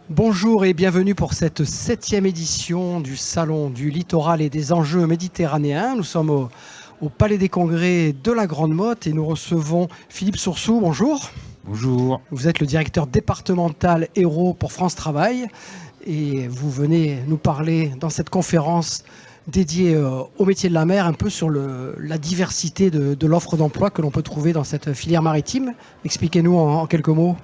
Bonjour et bienvenue pour cette 7e édition du Salon du Littoral et des Enjeux méditerranéens. Nous sommes au Palais des Congrès de la Grande Motte et nous recevons Philippe Soursou. Bonjour. Bonjour. Vous êtes le directeur départemental Hérault pour France Travail et vous venez nous parler dans cette conférence dédiée au métier de la mer, un peu sur la diversité de l'offre d'emploi que l'on peut trouver dans cette filière maritime. Expliquez-nous en quelques mots.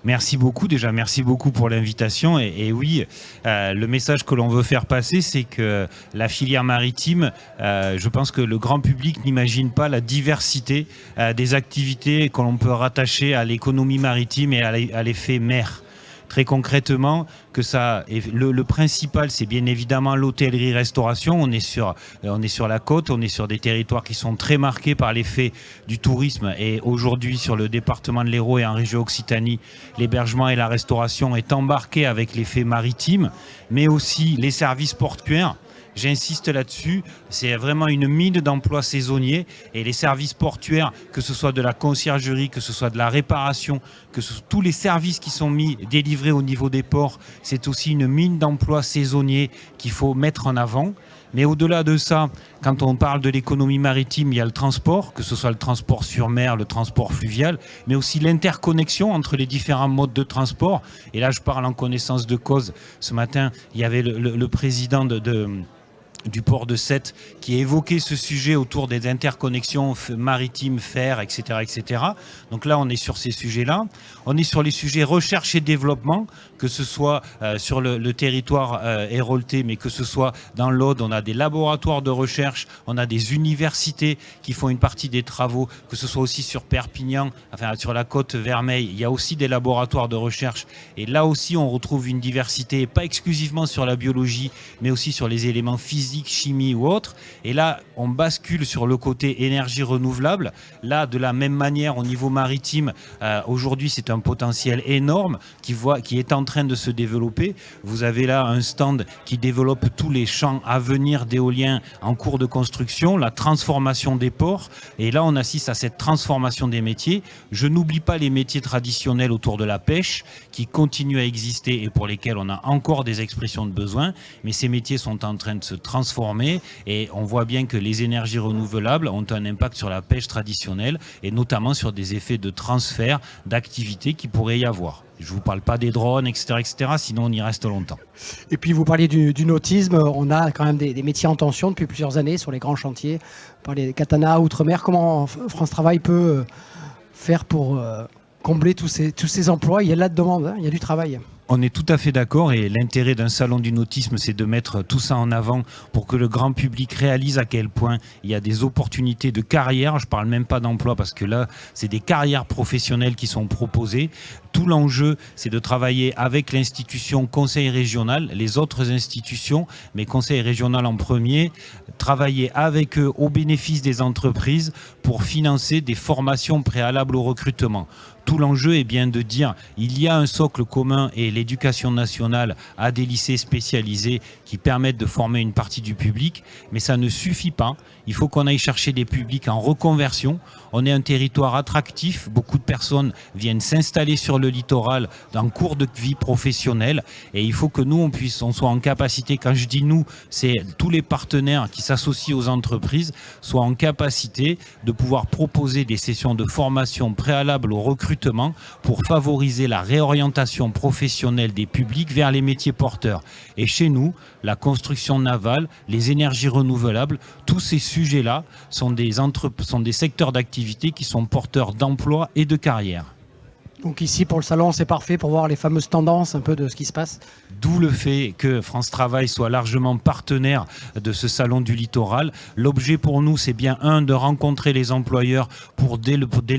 Merci beaucoup déjà, merci beaucoup pour l'invitation. Et oui, le message que l'on veut faire passer, c'est que la filière maritime, je pense que le grand public n'imagine pas la diversité des activités que l'on peut rattacher à l'économie maritime et à l'effet mer. Très concrètement, le principal, c'est bien évidemment l'hôtellerie-restauration. On est sur la côte, on est sur des territoires qui sont très marqués par l'effet du tourisme. Et aujourd'hui, sur le département de l'Hérault et en région Occitanie, l'hébergement et la restauration est embarqué avec l'effet maritime, mais aussi les services portuaires. J'insiste là-dessus, c'est vraiment une mine d'emplois saisonniers et les services portuaires, que ce soit de la conciergerie, que ce soit de la réparation, tous les services qui sont délivrés au niveau des ports, c'est aussi une mine d'emplois saisonniers qu'il faut mettre en avant. Mais au-delà de ça, quand on parle de l'économie maritime, il y a le transport, que ce soit le transport sur mer, le transport fluvial, mais aussi l'interconnexion entre les différents modes de transport. Et là, je parle en connaissance de cause. Ce matin, il y avait le président du port de Sète qui évoquait ce sujet autour des interconnexions maritimes, fer, etc., etc. Donc là, on est sur ces sujets-là. On est sur les sujets recherche et développement, que ce soit sur le territoire héroltais, mais que ce soit dans l'Aude, on a des laboratoires de recherche, on a des universités qui font une partie des travaux, que ce soit aussi sur Perpignan, enfin sur la côte Vermeille, il y a aussi des laboratoires de recherche. Et là aussi, on retrouve une diversité, pas exclusivement sur la biologie, mais aussi sur les éléments physiques, chimie ou autre. Et là, on bascule sur le côté énergie renouvelable. Là, de la même manière, au niveau maritime, aujourd'hui, c'est un potentiel énorme qui est en train de se développer. Vous avez là un stand qui développe tous les champs à venir d'éolien en cours de construction, la transformation des ports. Et là, on assiste à cette transformation des métiers. Je n'oublie pas les métiers traditionnels autour de la pêche qui continuent à exister et pour lesquels on a encore des expressions de besoin. Mais ces métiers sont en train de se transformer et on voit bien que les énergies renouvelables ont un impact sur la pêche traditionnelle et notamment sur des effets de transfert d'activités qui pourraient y avoir. Je ne vous parle pas des drones, etc., sinon on y reste longtemps. Et puis vous parliez du nautisme, on a quand même des métiers en tension depuis plusieurs années sur les grands chantiers. Vous parlez des Katana, Outre-mer, comment France Travail peut faire pour combler tous ces emplois? Il y a de la demande, hein, il y a du travail. On est tout à fait d'accord et l'intérêt d'un salon du nautisme, c'est de mettre tout ça en avant pour que le grand public réalise à quel point il y a des opportunités de carrière. Je ne parle même pas d'emploi parce que là, c'est des carrières professionnelles qui sont proposées. Tout l'enjeu, c'est de travailler avec l'institution conseil régional, les autres institutions, mais conseil régional en premier, travailler avec eux au bénéfice des entreprises pour financer des formations préalables au recrutement. Tout l'enjeu est bien de dire il y a un socle commun et l'éducation nationale a des lycées spécialisés qui permettent de former une partie du public, mais ça ne suffit pas. Il faut qu'on aille chercher des publics en reconversion. On est un territoire attractif. Beaucoup de personnes viennent s'installer sur le littoral en cours de vie professionnelle et il faut que nous, on soit en capacité, quand je dis nous, c'est tous les partenaires qui s'associent aux entreprises, soient en capacité de pouvoir proposer des sessions de formation préalables au recrutement pour favoriser la réorientation professionnelle des publics vers les métiers porteurs. Et chez nous, la construction navale, les énergies renouvelables, tous ces sujets-là sont des secteurs d'activité qui sont porteurs d'emplois et de carrière. Donc ici, pour le salon, c'est parfait pour voir les fameuses tendances un peu de ce qui se passe. D'où le fait que France Travail soit largement partenaire de ce salon du littoral. L'objet pour nous, c'est bien de rencontrer les employeurs pour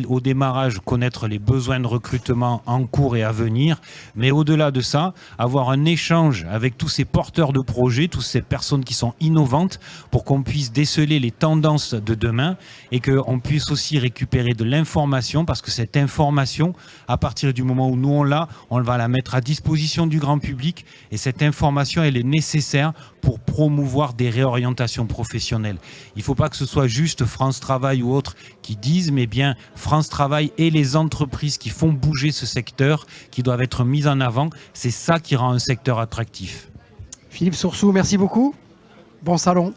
au démarrage connaître les besoins de recrutement en cours et à venir. Mais au-delà de ça, avoir un échange avec tous ces porteurs de projets, toutes ces personnes qui sont innovantes pour qu'on puisse déceler les tendances de demain et qu'on puisse aussi récupérer de l'information parce que cette information À partir du moment où nous on l'a, on va la mettre à disposition du grand public et cette information, elle est nécessaire pour promouvoir des réorientations professionnelles. Il ne faut pas que ce soit juste France Travail ou autres qui disent, mais bien France Travail et les entreprises qui font bouger ce secteur, qui doivent être mises en avant. C'est ça qui rend un secteur attractif. Philippe Soursou, merci beaucoup. Bon salon.